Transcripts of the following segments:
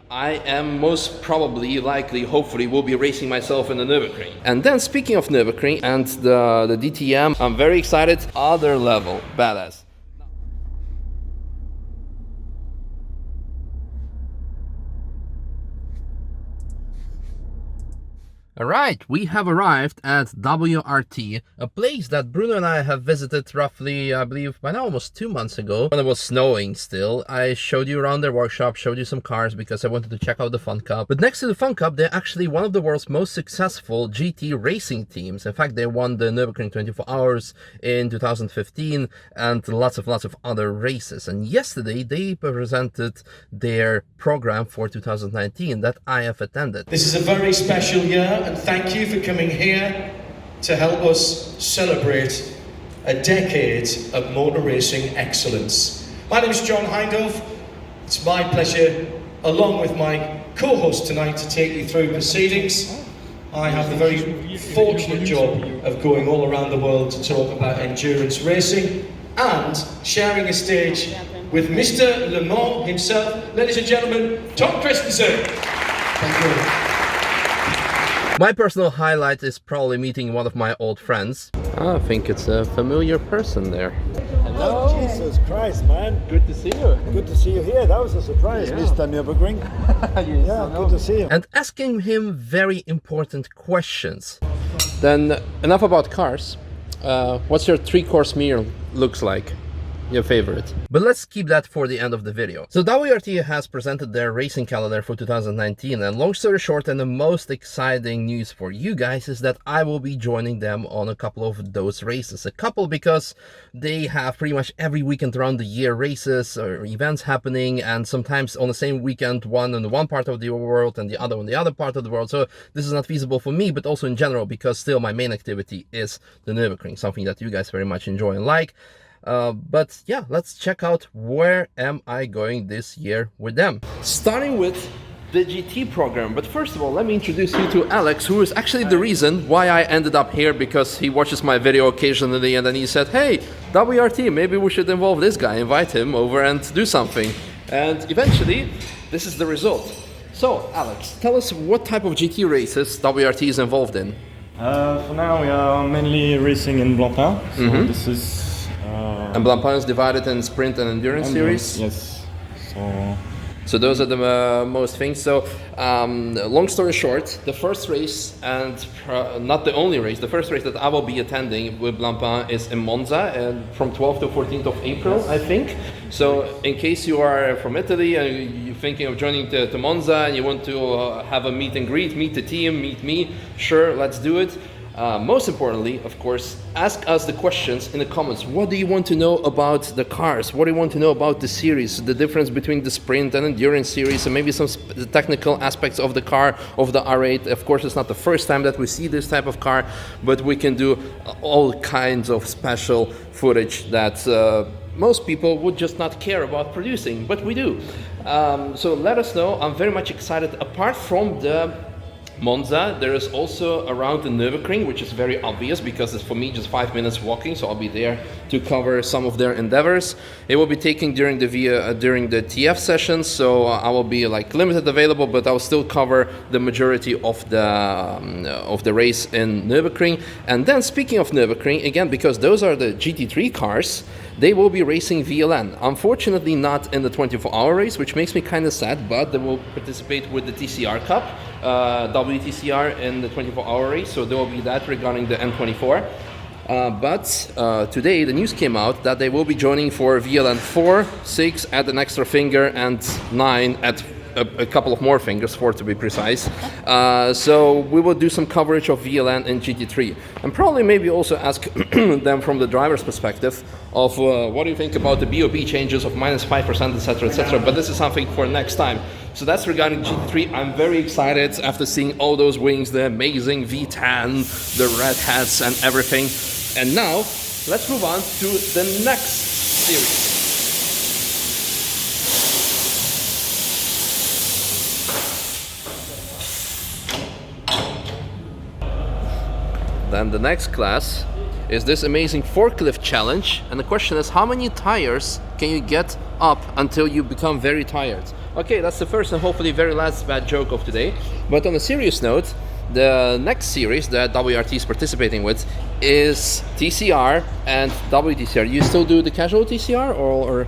I am most probably, likely, hopefully, will be racing myself in the Nürburgring. And then speaking of Nürburgring and the DTM, I'm very excited. Other level, badass. Alright, we have arrived at WRT, a place that Bruno and I have visited roughly, I believe, by now almost 2 months ago, when it was snowing still. I showed you around their workshop, showed you some cars because I wanted to check out the Fun Cup. But next to the Fun Cup, they're actually one of the world's most successful GT racing teams. In fact, they won the Nürburgring 24 Hours in 2015 and lots of other races. And yesterday, they presented their program for 2019 that I have attended. This is a very special year. And thank you for coming here to help us celebrate a decade of motor racing excellence. My name is John Hindhoff. It's my pleasure, along with my co-host tonight, to take you through proceedings. I have the very fortunate job of going all around the world to talk about endurance racing and sharing a stage with Mr. Le Mans himself. Ladies and gentlemen, Tom Christensen. Thank you. My personal highlight is probably meeting one of my old friends. I think it's a familiar person there. Hello. Oh, Jesus Christ, man. Good to see you. Good to see you here. That was a surprise, yeah. Mr. Nürburgring. Yeah, good to see you. And asking him very important questions. Then, enough about cars. What's your 3-course meal looks like? Your favorite. But let's keep that for the end of the video. So WRT has presented their racing calendar for 2019, and long story short, and the most exciting news for you guys is that I will be joining them on a couple of those races. A couple because they have pretty much every weekend around the year races or events happening, and sometimes on the same weekend one in one part of the world and the other on the other part of the world. So this is not feasible for me, but also in general because still my main activity is the Nürburgring, something that you guys very much enjoy and like. But yeah, let's check out where am I going this year with them. Starting with the GT program. But first of all, let me introduce you to Alex, who is actually the reason why I ended up here, because he watches my video occasionally and then he said, hey, WRT, maybe we should involve this guy, invite him over and do something. And eventually, this is the result. So, Alex, tell us what type of GT races WRT is involved in. For now, we are mainly racing in Blancpain. So this is... and Blancpain is divided in sprint and endurance series? Yes. So those are the most things. So long story short, the first race, and not the only race, the first race that I will be attending with Blancpain is in Monza from 12th to 14th of April, I think. So in case you are from Italy and you're thinking of joining to Monza and you want to have a meet and greet, meet the team, meet me, sure, let's do it. Most importantly, of course, ask us the questions in the comments. What do you want to know about the cars? What do you want to know about the series? The difference between the sprint and endurance series, and maybe some technical aspects of the car, of the R8. Of course, it's not the first time that we see this type of car, but we can do all kinds of special footage that most people would just not care about producing, but we do. So let us know. I'm very much excited. Apart from the Monza, there is also around the Nürburgring, which is very obvious because it's for me just 5 minutes walking, so I'll be there to cover some of their endeavors. It will be taken during the TF sessions, so I will be like limited available, but I'll still cover the majority of the race in Nürburgring. And then speaking of Nürburgring, again, because those are the GT3 cars, they will be racing VLN. Unfortunately not in the 24-hour race, which makes me kind of sad, but they will participate with the TCR Cup, WTCR in the 24-hour race, so there will be that regarding the M24. But today the news came out that they will be joining for VLN 4, 6, add an extra finger, and 9 at a couple of more fingers, 4 to be precise. So we will do some coverage of VLN and GT3, and probably maybe also ask them from the driver's perspective of what do you think about the BOP changes of -5%, etc., etc. But this is something for next time. So that's regarding GT3. I'm very excited after seeing all those wings, the amazing V10, the red hats and everything. And now let's move on to the next series. Then the next class is this amazing forklift challenge, and the question is, how many tires can you get up until you become very tired? Okay, that's the first and hopefully very last bad joke of today. But on a serious note, the next series that WRT is participating with is TCR and WTCR. You still do the casual TCR or?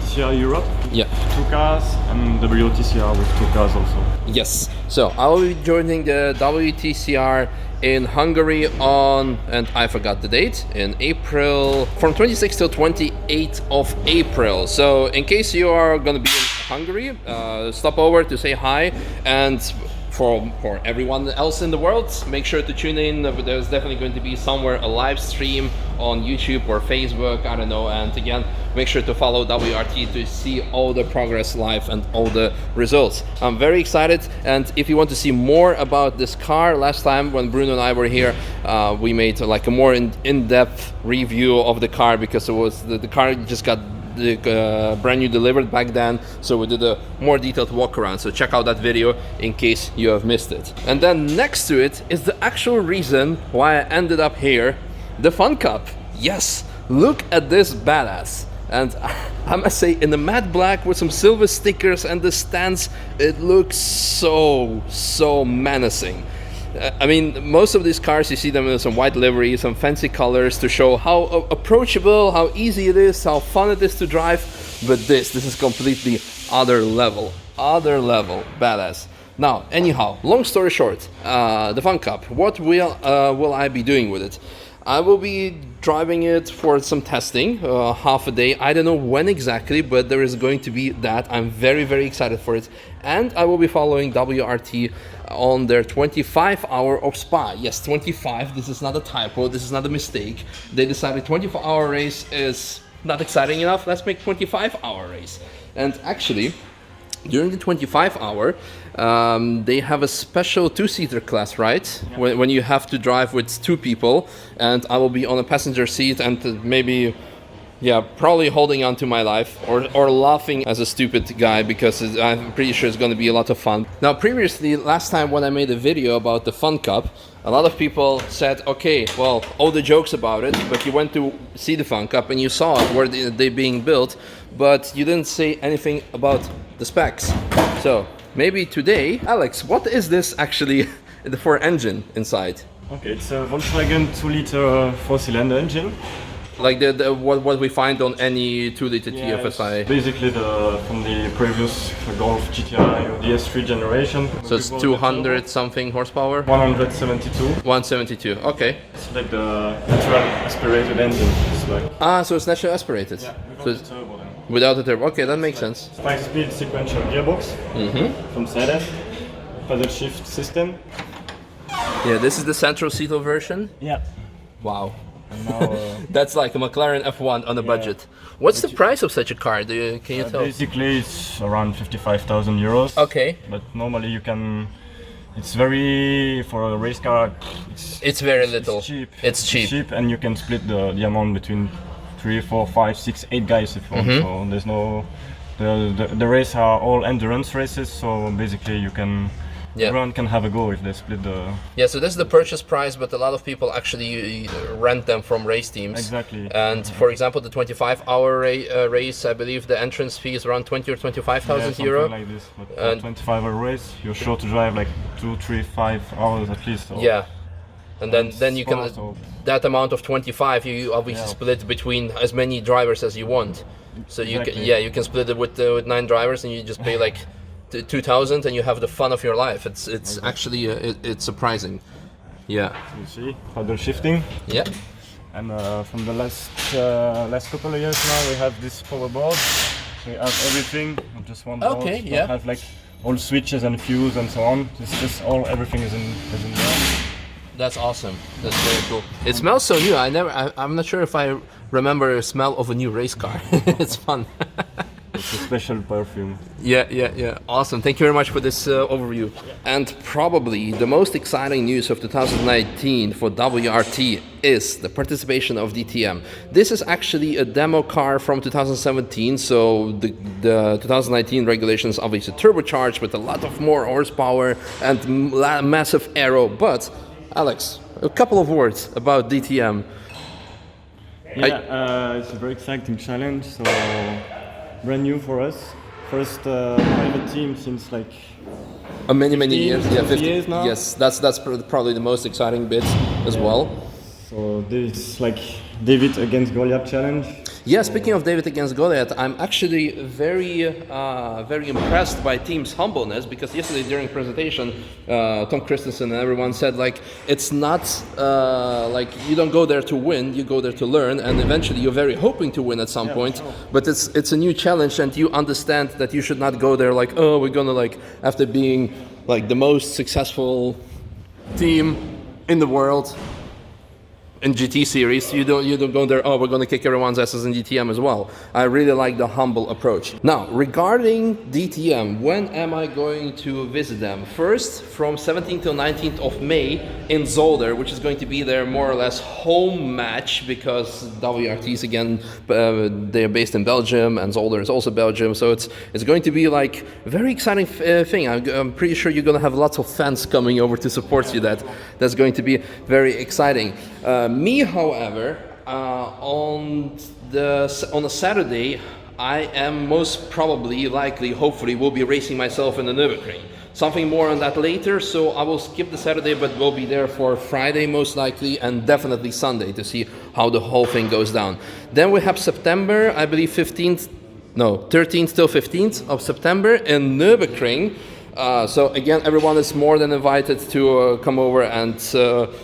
TCR Europe, Yeah. 2 cars, and WTCR with 2 cars also. Yes. So I will be joining the WTCR in Hungary on, and I forgot the date, in April, from 26th till 28th of April. So in case you are going to be in Hungary, stop over to say hi, and for everyone else in the world, make sure to tune in. There's definitely going to be somewhere a live stream on YouTube or Facebook, I don't know. And again, make sure to follow WRT to see all the progress live and all the results. I'm very excited, and if you want to see more about this car, last time when Bruno and I were here, we made like a more in-depth review of the car, because it was the car just got brand new delivered back then, so we did a more detailed walk around. So check out that video in case you have missed it. And then next to it is the actual reason why I ended up here, the Fun Cup. Yes, look at this badass. And I must say, in the matte black with some silver stickers and the stands, it looks so menacing. I mean, most of these cars, you see them in some white livery, some fancy colors to show how approachable, how easy it is, how fun it is to drive. But this is completely other level, badass. Now, anyhow, long story short, the Fun Cup. What will I be doing with it? I will be driving it for some testing, half a day. I don't know when exactly, but there is going to be that. I'm very excited for it. And I will be following WRT on their 25-hour of Spa. Yes, 25. This is not a typo. This is not a mistake. They decided 24-hour race is not exciting enough. Let's make 25-hour race. And actually, during the 25-hour, they have a special two-seater class, right? Yeah. When you have to drive with 2 people, and I will be on a passenger seat and maybe, yeah, probably holding on to my life or laughing as a stupid guy, because I'm pretty sure it's going to be a lot of fun. Now, previously, last time when I made a video about the Fun Cup, a lot of people said, okay, well, all the jokes about it, but you went to see the Fun Cup and you saw it where they're being built, but you didn't say anything about the specs. So maybe today, Alex, what is this actually for engine inside? Okay, it's a Volkswagen 2-liter 4-cylinder engine. Like what we find on any 2-liter TFSI. It's basically from the previous Golf GTI or the S3 generation. So it's 200 something horsepower? 172. 172, okay. It's like the natural aspirated engine. It's like, so it's naturally aspirated. Yeah, so without the turbo then. Without the turbo, okay, that makes sense. 5-speed sequential gearbox from ZF. Paddle shift system. Yeah, this is the central seatal version? Yeah. Wow. And now, that's like a McLaren F1 on a budget. What's the price of such a car? Can you tell? Basically, it's around 55,000 euros. Okay. But normally you can. It's very, for a race car. It's very little. It's cheap. It's cheap, and you can split the amount between 3, 4, 5, 6, 8 guys if you want. So there's no. The races are all endurance races. So basically you can. Yeah. Everyone can have a go if they split the... Yeah, so this is the purchase price, but a lot of people actually rent them from race teams. Exactly. And for example, the 25-hour race, I believe the entrance fee is around 20 or 25,000 euro. Like this. But for a 25-hour race, you're sure to drive like 2, 3, 5 hours at least. So. Yeah. And then you can... That amount of 25, you obviously split between as many drivers as you want. So you can split it with 9 drivers and you just pay like... 2,000 and you have the fun of your life. It's actually it's surprising. Yeah. So you see paddle shifting. Yeah. And from the last couple of years now we have this power board. We have everything on just one board. Okay. Yeah. We have like all switches and fuse and so on. It's just everything is in there. That's awesome. That's very cool. It smells so new. I'm not sure if I remember a smell of a new race car. It's fun. It's a special perfume. Yeah. Awesome. Thank you very much for this overview. Yeah. And probably the most exciting news of 2019 for WRT is the participation of DTM. This is actually a demo car from 2017, so the 2019 regulations obviously turbocharged with a lot of more horsepower and massive aero. But Alex, a couple of words about DTM. Yeah, it's a very exciting challenge. So brand new for us. first private team since like Many years. Yeah, 50 years now. Yes, that's probably the most exciting bit as well. So this like David against Goliath challenge. Yeah, speaking of David against Goliath, I'm actually very impressed by team's humbleness, because yesterday during presentation, Tom Christensen and everyone said like it's not like you don't go there to win, you go there to learn, and eventually you're very hoping to win at some point. Sure. But it's a new challenge, and you understand that you should not go there like, oh, we're gonna like, after being like the most successful team in the world in GT series, you don't go there, oh, we're going to kick everyone's asses in DTM as well. I really like the humble approach. Now, regarding DTM, when am I going to visit them? First, from 17th till 19th of May in Zolder, which is going to be their more or less home match, because WRTs, again, they're based in Belgium, and Zolder is also Belgium, so it's going to be like a very exciting thing. I'm pretty sure you're going to have lots of fans coming over to support you. That's going to be very exciting. Me, however, on a Saturday, I am most probably, likely, hopefully, will be racing myself in the Nürburgring. Something more on that later, so I will skip the Saturday, but will be there for Friday most likely, and definitely Sunday to see how the whole thing goes down. Then we have September, I believe 13th till 15th of September in Nürburgring. So again, everyone is more than invited to come over and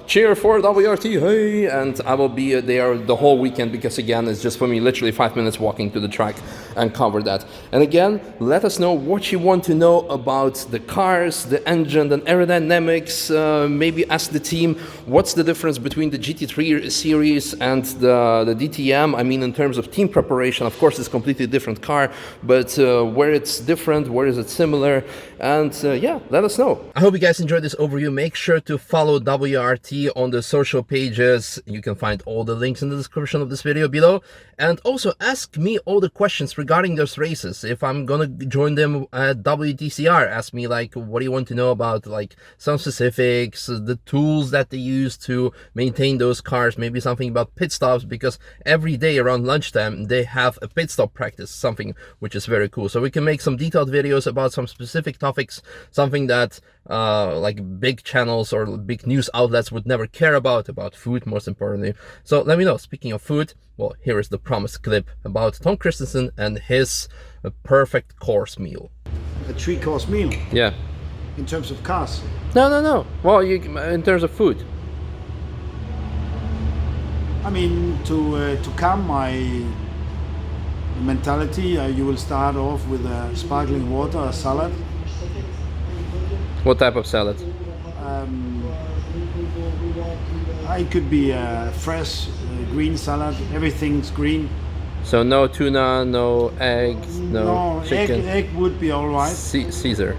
cheer for WRT, hey! And I will be there the whole weekend, because again, it's just for me literally 5 minutes walking to the track and cover that. And again, let us know what you want to know about the cars, the engine, and aerodynamics. Maybe ask the team what's the difference between the GT3 series and the DTM. I mean, in terms of team preparation, of course, it's a completely different car, but where it's different, where is it similar? And yeah, let us know. I hope you guys enjoyed this overview. Make sure to follow WRT on the social pages. You can find all the links in the description of this video below. And also ask me all the questions regarding those races. If I'm gonna join them at WTCR, ask me like, what do you want to know about like some specifics, the tools that they use to maintain those cars, maybe something about pit stops, because every day around lunchtime they have a pit stop practice, something which is very cool. So we can make some detailed videos about some specific topics, something that like big channels or big news outlets would never care about food, most importantly. So let me know. Speaking of food, well, here is the promised clip about Tom Christensen and his perfect course meal. A 3-course meal? Yeah. In terms of cars? No. Well, in terms of food. I mean, to calm my mentality, you will start off with a sparkling water, a salad. What type of salad? It could be a fresh green salad. Everything's green. So no tuna, no eggs, no chicken. Egg would be all right. Caesar.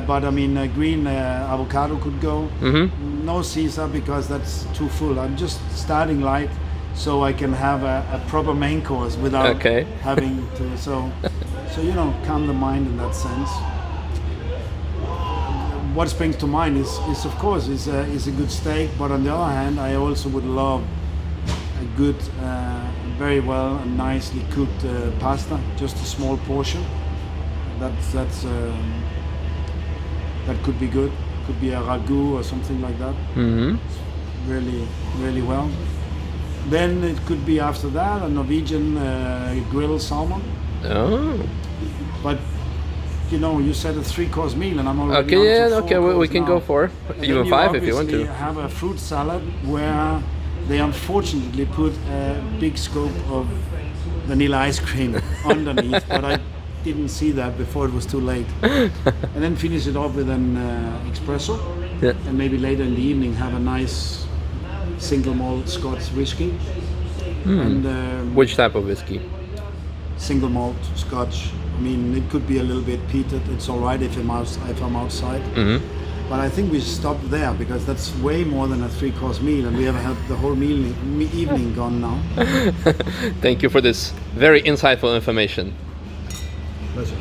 But I mean, green avocado could go. Mm-hmm. No Caesar, because that's too full. I'm just starting light, so I can have a proper main course without having to. So you know, calm the mind in that sense. What springs to mind is of course is a good steak, but on the other hand, I also would love a good, very well and nicely cooked pasta, just a small portion. That could be good. Could be a ragu or something like that. Mm-hmm. Really well. Then it could be after that a Norwegian grilled salmon. Oh. But you know, you said a 3-course meal, and I'm already we can go for even 5 if you want to. Have a fruit salad where they unfortunately put a big scoop of vanilla ice cream underneath, but I didn't see that before it was too late. And then finish it off with an espresso, and maybe later in the evening have a nice single malt Scotch whiskey. And which type of whiskey? Single malt Scotch. I mean, it could be a little bit peated. It's all right if I'm outside. Mm-hmm. But I think we stop there, because that's way more than a 3-course meal, and we have had the whole evening gone now. Thank you for this very insightful information. Pleasure.